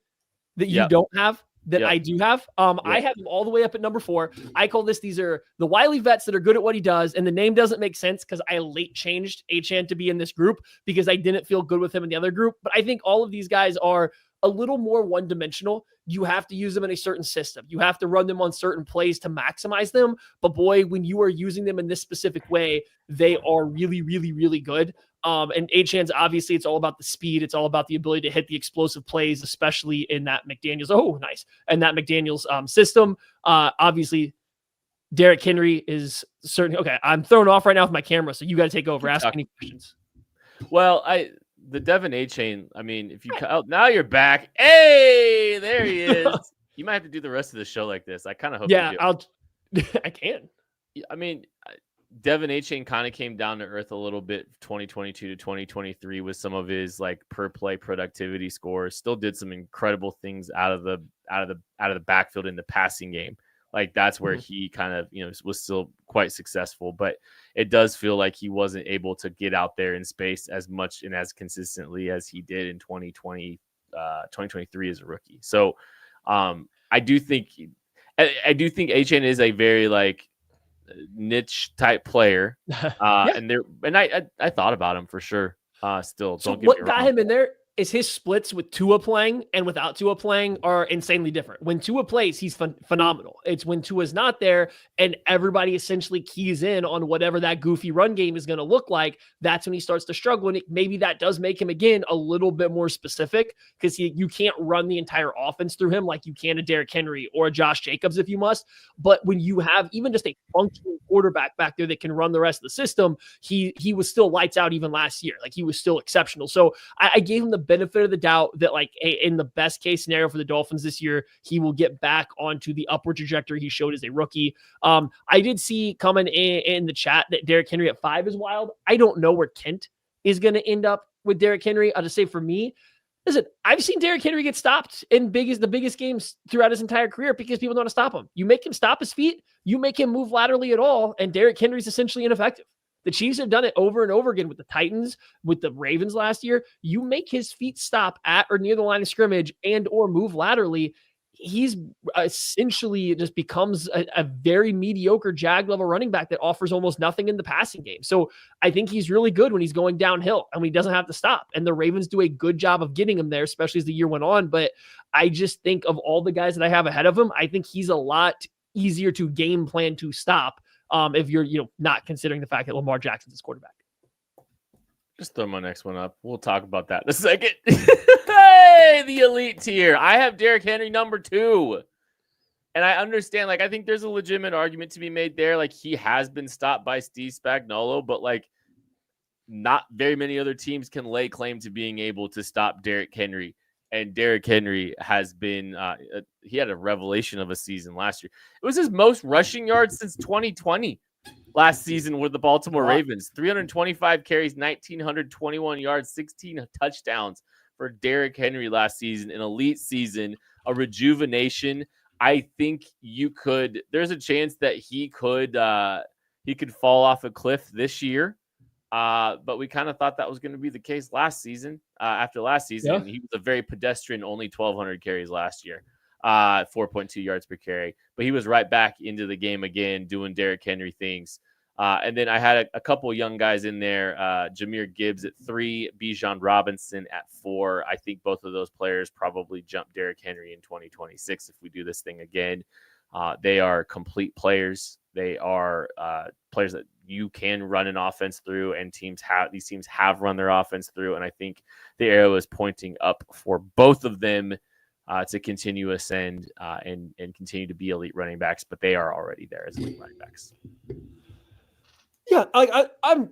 that you don't have. That I do have. I have him all the way up at number 4. I call these are the wily vets that are good at what he does. And the name doesn't make sense because I late changed Achane to be in this group because I didn't feel good with him in the other group. But I think all of these guys are a little more one-dimensional. You have to use them in a certain system. You have to run them on certain plays to maximize them. But boy, when you are using them in this specific way, they are really, really, really good. And Achane's obviously it's all about the speed. It's all about the ability to hit the explosive plays, especially in that McDaniels. Oh, nice. And that McDaniels system. Obviously, Derrick Henry is certainly okay. I'm thrown off right now with my camera, so you got to take over. Ask any questions. Well, the Devin Achane. I mean, if you now you're back. Hey, there he is. You might have to do the rest of the show like this. I kind of hope. Yeah, I can. I mean, Devin Achane kind of came down to earth a little bit 2022 to 2023 with some of his like per play productivity scores. Still did some incredible things out of the backfield in the passing game. Like that's where he kind of, was still quite successful, but it does feel like he wasn't able to get out there in space as much and as consistently as he did in 2023 as a rookie. So I do think Achane is a very like niche type player. And I thought about him for sure. Still, so don't get what me got wrong. him in there is his splits with Tua playing and without Tua playing are insanely different. When Tua plays, he's phenomenal. It's when Tua's not there and everybody essentially keys in on whatever that goofy run game is going to look like. That's when he starts to struggle. And maybe that does make him, again, a little bit more specific because you can't run the entire offense through him like you can a Derrick Henry or a Josh Jacobs if you must. But when you have even just a functional quarterback back there that can run the rest of the system, he was still lights out even last year. Like he was still exceptional. So I gave him the benefit of the doubt that like in the best case scenario for the Dolphins this year, he will get back onto the upward trajectory he showed as a rookie. I did see coming in the chat that Derrick Henry at 5 is wild. I don't know where Kent is going to end up with Derrick Henry. I'll just say for me, listen, I've seen Derrick Henry get stopped in the biggest games throughout his entire career because people don't want to stop him. You make him stop his feet, you make him move laterally at all, and Derrick Henry's essentially ineffective. The Chiefs have done it over and over again with the Titans, with the Ravens last year. You make his feet stop at or near the line of scrimmage and or move laterally, he's essentially just becomes a very mediocre Jag level running back that offers almost nothing in the passing game. So I think he's really good when he's going downhill and when he doesn't have to stop. And the Ravens do a good job of getting him there, especially as the year went on. But I just think of all the guys that I have ahead of him, I think he's a lot easier to game plan to stop. If you're, not considering the fact that Lamar Jackson's his quarterback. Just throw my next one up. We'll talk about that in a second. Hey, the elite tier. I have Derrick Henry number 2. And I understand, I think there's a legitimate argument to be made there. Like, he has been stopped by Steve Spagnuolo, but, not very many other teams can lay claim to being able to stop Derrick Henry. And Derrick Henry has been, he had a revelation of a season last year. It was his most rushing yards since 2020 last season with the Baltimore Ravens. 325 carries, 1,921 yards, 16 touchdowns for Derrick Henry last season. An elite season, a rejuvenation. I think there's a chance that he could fall off a cliff this year. But we kind of thought that was going to be the case last season. After last season, he was a very pedestrian, only 1,200 carries last year, 4.2 yards per carry. But he was right back into the game again, doing Derrick Henry things. And then I had a couple young guys in there, Jahmyr Gibbs at 3, Bijan Robinson at 4. I think both of those players probably jump Derrick Henry in 2026 if we do this thing again. They are complete players. They are players that you can run an offense through, and these teams have run their offense through. And I think the arrow is pointing up for both of them to continue ascend and continue to be elite running backs, but they are already there as elite running backs. Yeah, I'm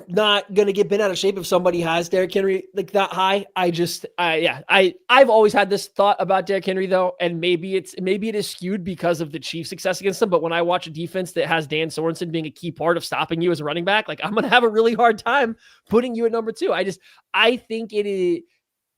not gonna get bent out of shape if somebody has Derrick Henry like that high. I've always had this thought about Derrick Henry though, and maybe it is skewed because of the Chiefs' success against them. But when I watch a defense that has Dan Sorensen being a key part of stopping you as a running back, like I'm gonna have a really hard time putting you at number 2. I think it is.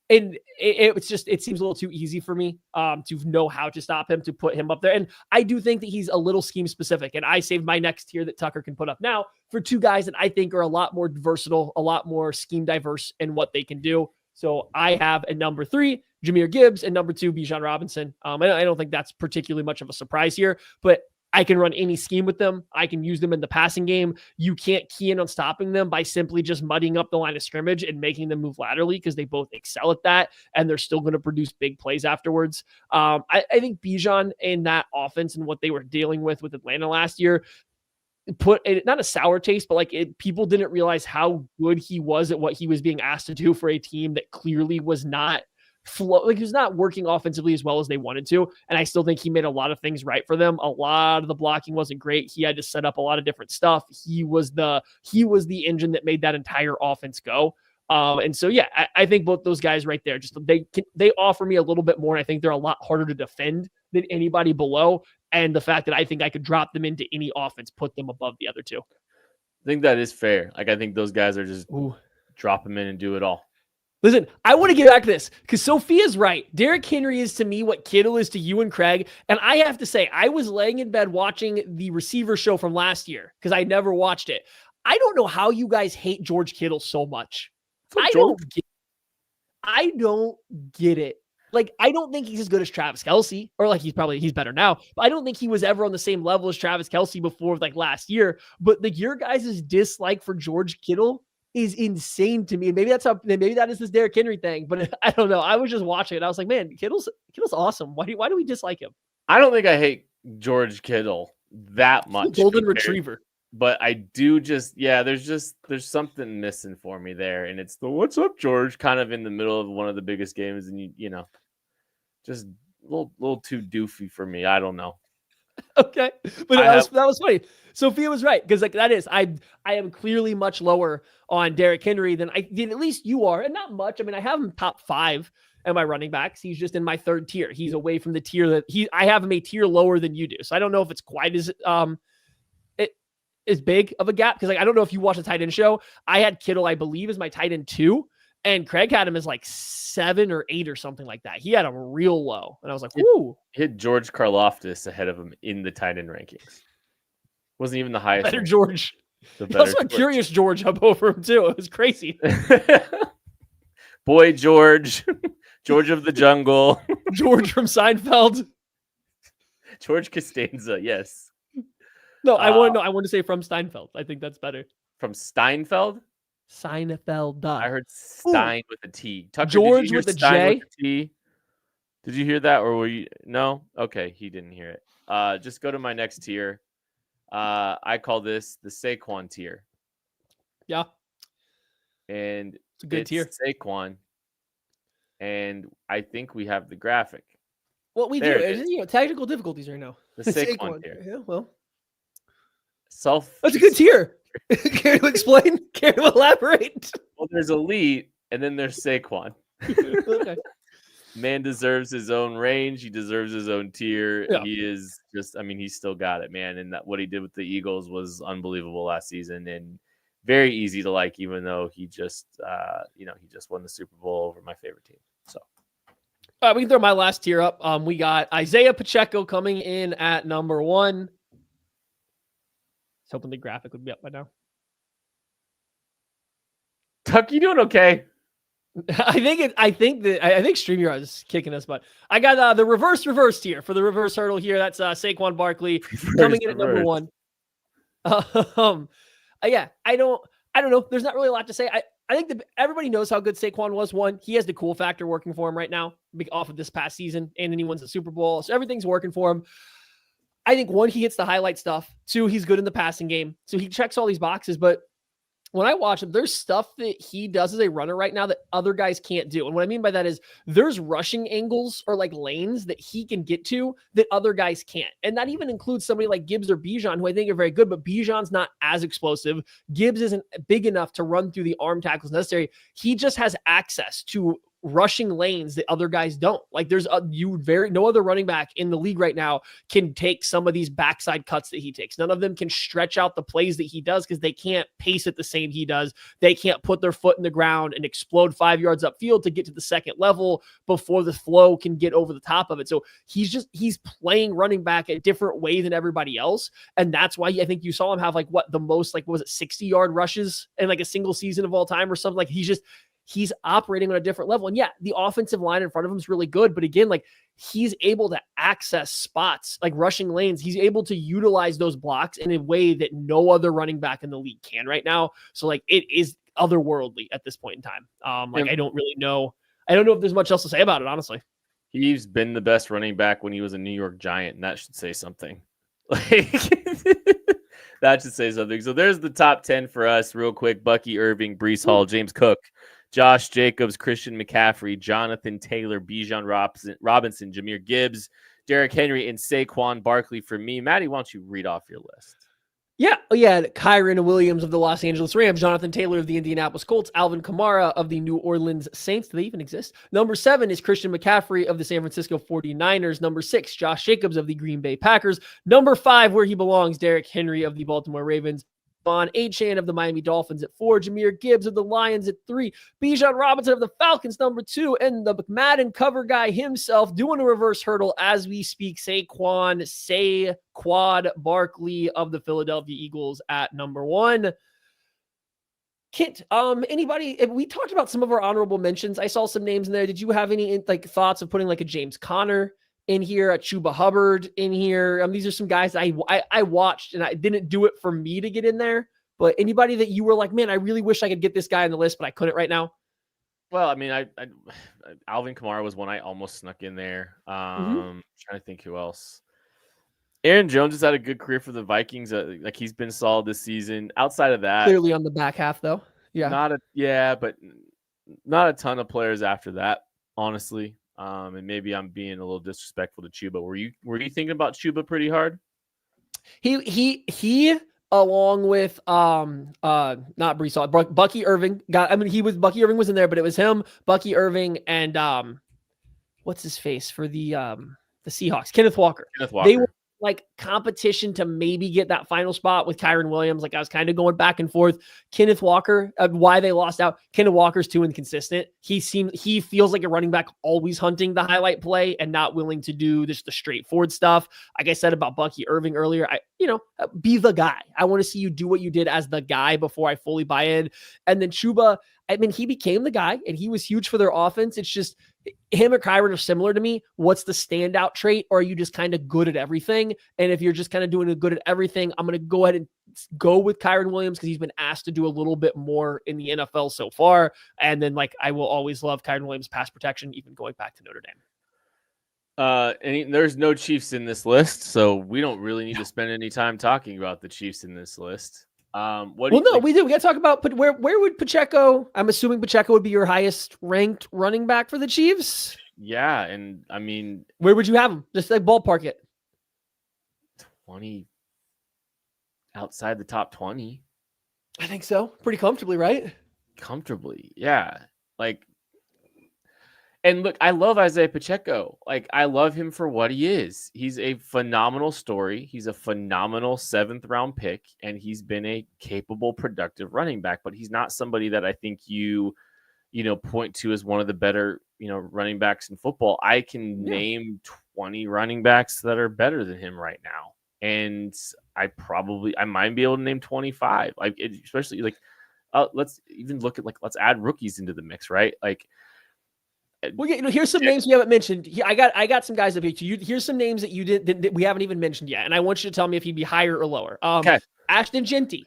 And it seems a little too easy for me to know how to stop him, to put him up there. And I do think that he's a little scheme specific. And I saved my next tier that Tucker can put up now for 2 guys that I think are a lot more versatile, a lot more scheme diverse in what they can do. So I have at number 3, Jahmyr Gibbs, and number 2, Bijan Robinson. I don't think that's particularly much of a surprise here, but I can run any scheme with them. I can use them in the passing game. You can't key in on stopping them by simply just muddying up the line of scrimmage and making them move laterally, because they both excel at that, and they're still going to produce big plays afterwards. I think Bijan in that offense and what they were dealing with Atlanta last year put not a sour taste, but people didn't realize how good he was at what he was being asked to do for a team that clearly was not he was not working offensively as well as they wanted to. And I still think he made a lot of things right for them. A lot of the blocking wasn't great. He had to set up a lot of different stuff. He was the engine that made that entire offense go. And so, yeah, I think both those guys right there, just they offer me a little bit more. And I think they're a lot harder to defend than anybody below. And the fact that I think I could drop them into any offense, put them above the other 2. I think that is fair. I think those guys are just drop them in and do it all. Listen, I want to get back to this because Sophia's right. Derrick Henry is to me what Kittle is to you and Craig. And I have to say, I was laying in bed watching the receiver show from last year because I never watched it. I don't know how you guys hate George Kittle so much. I don't get it. I don't think he's as good as Travis Kelce, or he's better now, but I don't think he was ever on the same level as Travis Kelce before last year. But your guys' dislike for George Kittle is insane to me. And maybe that is this Derrick Henry thing, but I don't know. I was just watching it. I was like, man, Kittle's awesome. Why do we dislike him? I don't think I hate George Kittle that much. Golden retriever. But I do there's something missing for me there. And it's the what's up, George, kind of in the middle of one of the biggest games. And just a little too doofy for me. I don't know. Okay. But that was funny. Sophia was right. Because I am clearly much lower on Derrick Henry than at least you are. And not much. I mean, I have him top 5 at my running backs. He's just in my 3rd tier. He's away from the tier that I have him a tier lower than you do. So I don't know if it's quite as big of a gap. Because I don't know if you watch the tight end show. I had Kittle, I believe, as my tight end 2. And Craig had him as 7 or 8 or something like that. He had him real low. And I was like, whoo. He had George Karlaftis ahead of him in the tight end rankings. Wasn't even the highest. Better George. He also had Curious George up over him, too. It was crazy. Boy George. George of the Jungle. George from Seinfeld. George Costanza, yes. No, I want to say from Steinfeld. I think that's better. From Steinfeld? Seinfeld. I heard Stein with a T. Tucker, George with a J. With a T? Did you hear that, or were you? No. Okay, he didn't hear it. Just go to my next tier. I call this the Saquon tier. Yeah, and it's a good tier. Saquon, and I think we have the graphic. What we do, technical difficulties right now. The Saquon tier. Yeah, well, that's a good tier. Can you explain? Can you elaborate? Well, there's elite, and then there's Saquon. Okay. Man deserves his own range. He deserves his own tier. Yeah. He is he's still got it, man. And what he did with the Eagles was unbelievable last season and very easy to like, even though he just won the Super Bowl over my favorite team. So, all right, we can throw my last tier up. We got Isaiah Pacheco coming in at number 1. I was hoping the graphic would be up by now. Tuck, you doing okay? I think StreamYard is kicking us, but I got the reverse tier for the reverse hurdle here. That's Saquon Barkley coming in at number 1. Yeah, I don't know. There's not really a lot to say. I think that everybody knows how good Saquon was. One, he has the cool factor working for him right now off of this past season, and then he wins the Super Bowl. So everything's working for him. I think one, he hits the highlight stuff. Two, he's good in the passing game. So he checks all these boxes. But when I watch him, there's stuff that he does as a runner right now that other guys can't do. And what I mean by that is there's rushing angles or like lanes that he can get to that other guys can't. And that even includes somebody like Gibbs or Bijan, who I think are very good, but Bijan's not as explosive. Gibbs isn't big enough to run through the arm tackles necessary. He just has access to rushing lanes that other guys don't. Like there's no other running back in the league right now can take some of these backside cuts that he takes. None of them can stretch out the plays that he does because they can't pace it the same he does. They can't put their foot in the ground and explode 5 yards upfield to get to the second level before the flow can get over the top of it. So he's playing running back a different way than everybody else. And that's why I think you saw him have like the most, like, was it 60-yard rushes in like a single season of all time or something? Like he's operating on a different level. And yeah, the offensive line in front of him is really good. But again, like he's able to access spots, like rushing lanes. He's able to utilize those blocks in a way that no other running back in the league can right now. So like it is otherworldly at this point in time. I don't really know. I don't know if there's much else to say about it, honestly. He's been the best running back when he was a New York Giant, and that should say something. Like that should say something. So there's the top 10 for us real quick. Bucky Irving, Breece Hall, James Cook, Josh Jacobs, Christian McCaffrey, Jonathan Taylor, Bijan Robinson, Jahmyr Gibbs, Derrick Henry, and Saquon Barkley for me. Maddie, why don't you read off your list? Yeah. Kyren Williams of the Los Angeles Rams, Jonathan Taylor of the Indianapolis Colts, Alvin Kamara of the New Orleans Saints. Do they even exist? Number 7 is Christian McCaffrey of the San Francisco 49ers. Number 6, Josh Jacobs of the Green Bay Packers. Number 5, where he belongs, Derrick Henry of the Baltimore Ravens. Von Achane of the Miami Dolphins at 4, Jahmyr Gibbs of the Lions at 3, Bijan Robinson of the Falcons, number 2, and the Madden cover guy himself doing a reverse hurdle as we speak, Saquon Barkley of the Philadelphia Eagles at number 1. Kit, anybody, we talked about some of our honorable mentions. I saw some names in there. Did you have any like thoughts of putting like a James Conner in here, a Chuba Hubbard in here? These are some guys I watched and I didn't do it for me to get in there, but anybody that you were like, man, I really wish I could get this guy on the list, but I couldn't right now. Well, I mean, Alvin Kamara was one I almost snuck in there. Trying to think who else. Aaron Jones has had a good career for the Vikings. Like he's been solid this season. Outside of that, clearly on the back half though. Yeah. But not a ton of players after that, honestly. And maybe I'm being a little disrespectful to Chuba. Were you thinking about Chuba pretty hard? He along with not Breece Hall, Bucky Irving Bucky Irving was in there, but it was him, Bucky Irving, and what's his face for the Seahawks, Kenneth Walker. They were like competition to maybe get that final spot with Kyren Williams. Like I was kind of going back and forth. Kenneth Walker, why they lost out. Kenneth Walker's too inconsistent. He feels like a running back always hunting the highlight play and not willing to do the straightforward stuff. Like I said about Bucky Irving earlier, be the guy. I want to see you do what you did as the guy before I fully buy in. And then Chuba, he became the guy and he was huge for their offense. It's just him or Kyren are similar to me. What's the standout trait? Or are you just kind of good at everything? And if you're just kind of doing a good at everything, I'm going to go ahead and go with Kyren Williams because he's been asked to do a little bit more in the NFL so far. And then I will always love Kyren Williams' pass protection, even going back to Notre Dame. And there's no Chiefs in this list, so we don't really need to spend any time talking about the Chiefs in this list. We do. We got to talk about where would Pacheco? I'm assuming Pacheco would be your highest ranked running back for the Chiefs. Yeah, and I mean, where would you have him? Just like ballpark it. 20 outside the top 20. I think so. Pretty comfortably, right? Comfortably, yeah. And look, I love Isaiah Pacheco. I love him for what he is. He's a phenomenal story. He's a phenomenal 7th round pick, and he's been a capable, productive running back. But he's not somebody that I think you point to as one of the better, running backs in football. I can name 20 running backs that are better than him right now, and I might be able to name 25. Especially let's even look at let's add rookies into the mix, right? Well, here's some names we haven't mentioned. I got some guys up here. Here's some names that you did that we haven't even mentioned yet, and I want you to tell me if he'd be higher or lower. Okay. Ashton Genty.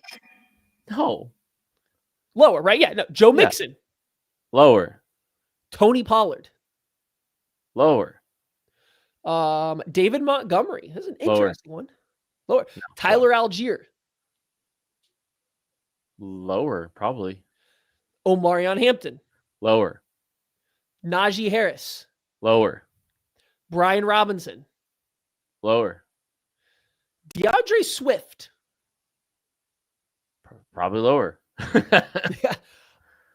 No. Lower, right? Yeah. No. Joe Yeah. Mixon. Lower. Tony Pollard. Lower. David Montgomery. That's an Lower. interesting one. Lower. No, Tyler Algier. Lower, probably. Omarion Hampton. Lower. Najee Harris. Lower. Brian Robinson. Lower. DeAndre Swift. Probably lower.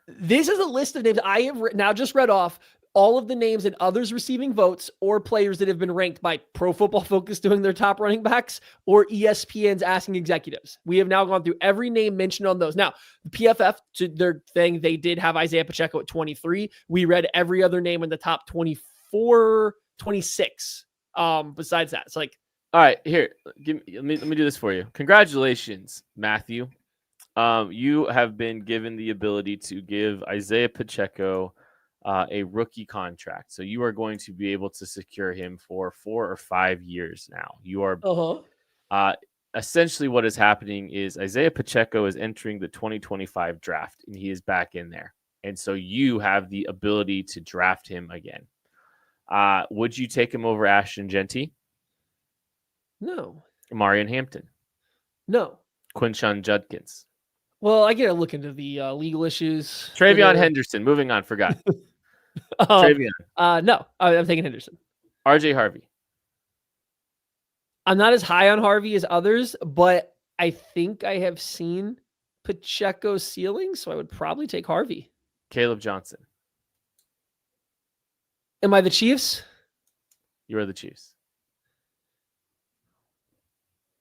This is a list of names I have now just read off all of the names and others receiving votes or players that have been ranked by Pro Football Focus doing their top running backs or ESPN's asking executives. We have now gone through every name mentioned on those. Now, the PFF, to their thing, they did have Isaiah Pacheco at 23. We read every other name in the top 24, 26. Besides that, it's like, all right, here, let me do this for you. Congratulations, Matthew. You have been given the ability to give Isaiah Pacheco a rookie contract. So you are going to be able to secure him for 4 or 5 years now. You are essentially what is happening is Isaiah Pacheco is entering the 2025 draft and he is back in there. And so you have the ability to draft him again. Would you take him over Ashton Genty? no. Marion Hampton? No. Quinshon Judkins? Well, I got to look into the legal issues. Travion Henderson. Moving on. Forgot. Travion. No, I'm taking Henderson. RJ Harvey. I'm not as high on Harvey as others, but I think I have seen Pacheco's ceiling, so I would probably take Harvey. Caleb Johnson. Am I the Chiefs? You are the Chiefs.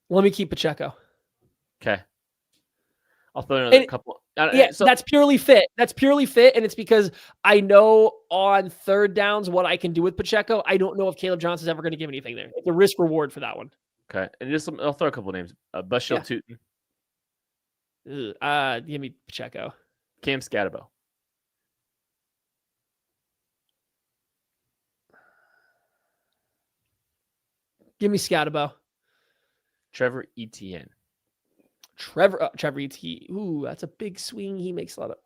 Let me keep Pacheco. Okay. I'll throw in a couple. That's purely fit. That's purely fit, and it's because I know on third downs what I can do with Pacheco. I don't know if Caleb Johnson's ever going to give anything there. It's a risk reward for that one. Okay, and I'll throw a couple names. Bushell Tootin. Give me Pacheco. Cam Scatterbo. Give me Scatterbo. Trevor Etienne. Trevor Etienne. Ooh, that's a big swing. He makes a lot of.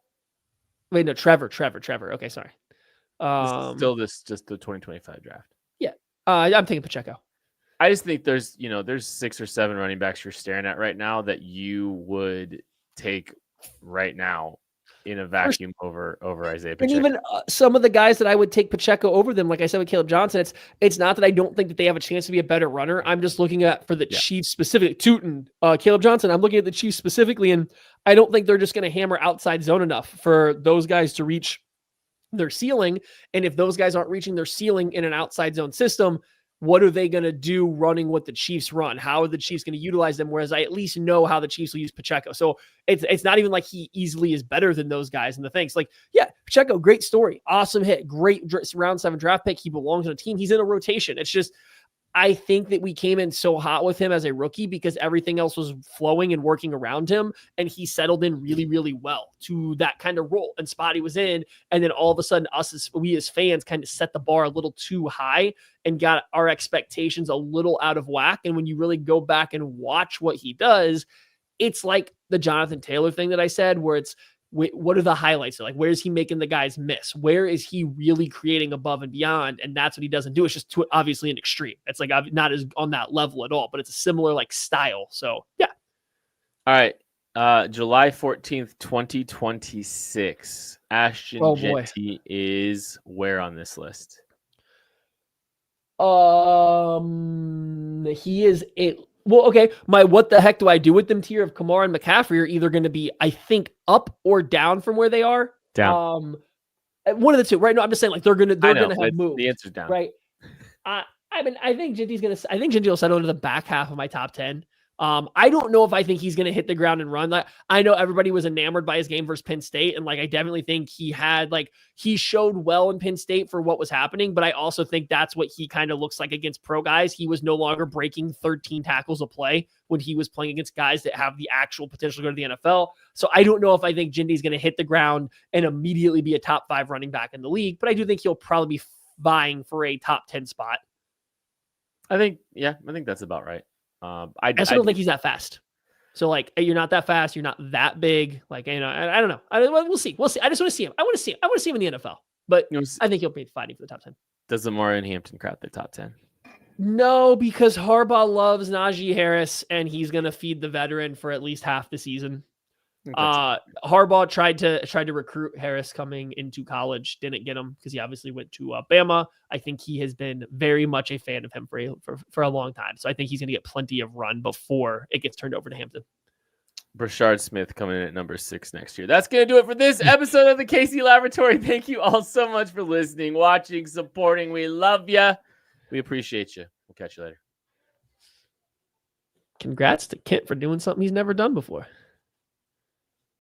Wait, no, Trevor. Okay, sorry. Just the 2025 draft. Yeah, I'm taking Pacheco. I just think there's 6 or 7 running backs you're staring at right now that you would take right now in a vacuum over Isaiah Pacheco. And even some of the guys that I would take Pacheco over them, like I said with Caleb Johnson, it's not that I don't think that they have a chance to be a better runner. I'm just looking at for the Chiefs specifically. Tootin, Caleb Johnson, I'm looking at the Chiefs specifically, and I don't think they're just going to hammer outside zone enough for those guys to reach their ceiling. And if those guys aren't reaching their ceiling in an outside zone system, what are they going to do running what the Chiefs run? How are the Chiefs going to utilize them? Whereas I at least know how the Chiefs will use Pacheco. So it's not even like he easily is better than those guys and the things. Like, yeah, Pacheco, great story. Awesome hit. Great round 7 draft pick. He belongs on a team. He's in a rotation. It's just, I think that we came in so hot with him as a rookie because everything else was flowing and working around him. And he settled in really, really well to that kind of role. And Spotty was in. And then all of a sudden, we as fans kind of set the bar a little too high and got our expectations a little out of whack. And when you really go back and watch what he does, it's like the Jonathan Taylor thing that I said, where it's, what are the highlights? Like, where is he making the guys miss? Where is he really creating above and beyond? And that's what he doesn't do. It's just obviously an extreme. It's like not as on that level at all, but it's a similar like style. So yeah. All right. July 14th, 2026. Ashton Genty is where on this list? He is well, okay. My what the heck do I do with them tier of Kamara and McCaffrey are either going to be, I think, up or down from where they are. Down. One of the two, right? No, I'm just saying, like they're gonna have moved. The answer's down, right? I think Genty will settle into the back half of my top 10. I don't know if I think he's going to hit the ground and run. Like, I know everybody was enamored by his game versus Penn State. And like, I definitely think he showed well in Penn State for what was happening. But I also think that's what he kind of looks like against pro guys. He was no longer breaking 13 tackles a play when he was playing against guys that have the actual potential to go to the NFL. So I don't know if I think Genty's going to hit the ground and immediately be a top 5 running back in the league, but I do think he'll probably be vying for a top 10 spot. I think that's about right. I don't think he's that fast. So like, you're not that fast. You're not that big. Like, I don't know. We'll see. We'll see. I just want to see him. I want to see him. I want to see him in the NFL. But I think he'll be fighting for the top 10. Does Lamar and Hampton crack the top 10? No, because Harbaugh loves Najee Harris, and he's going to feed the veteran for at least half the season. Harbaugh tried to recruit Harris coming into college, didn't get him because he obviously went to Bama. I think he has been very much a fan of him for a long time. So I think he's going to get plenty of run before it gets turned over to Hampton. Brashard Smith coming in at number 6 next year. That's going to do it for this episode of the KC Laboratory. Thank you all so much for listening, watching, supporting. We love you. We appreciate you. We'll catch you later. Congrats to Kent for doing something he's never done before.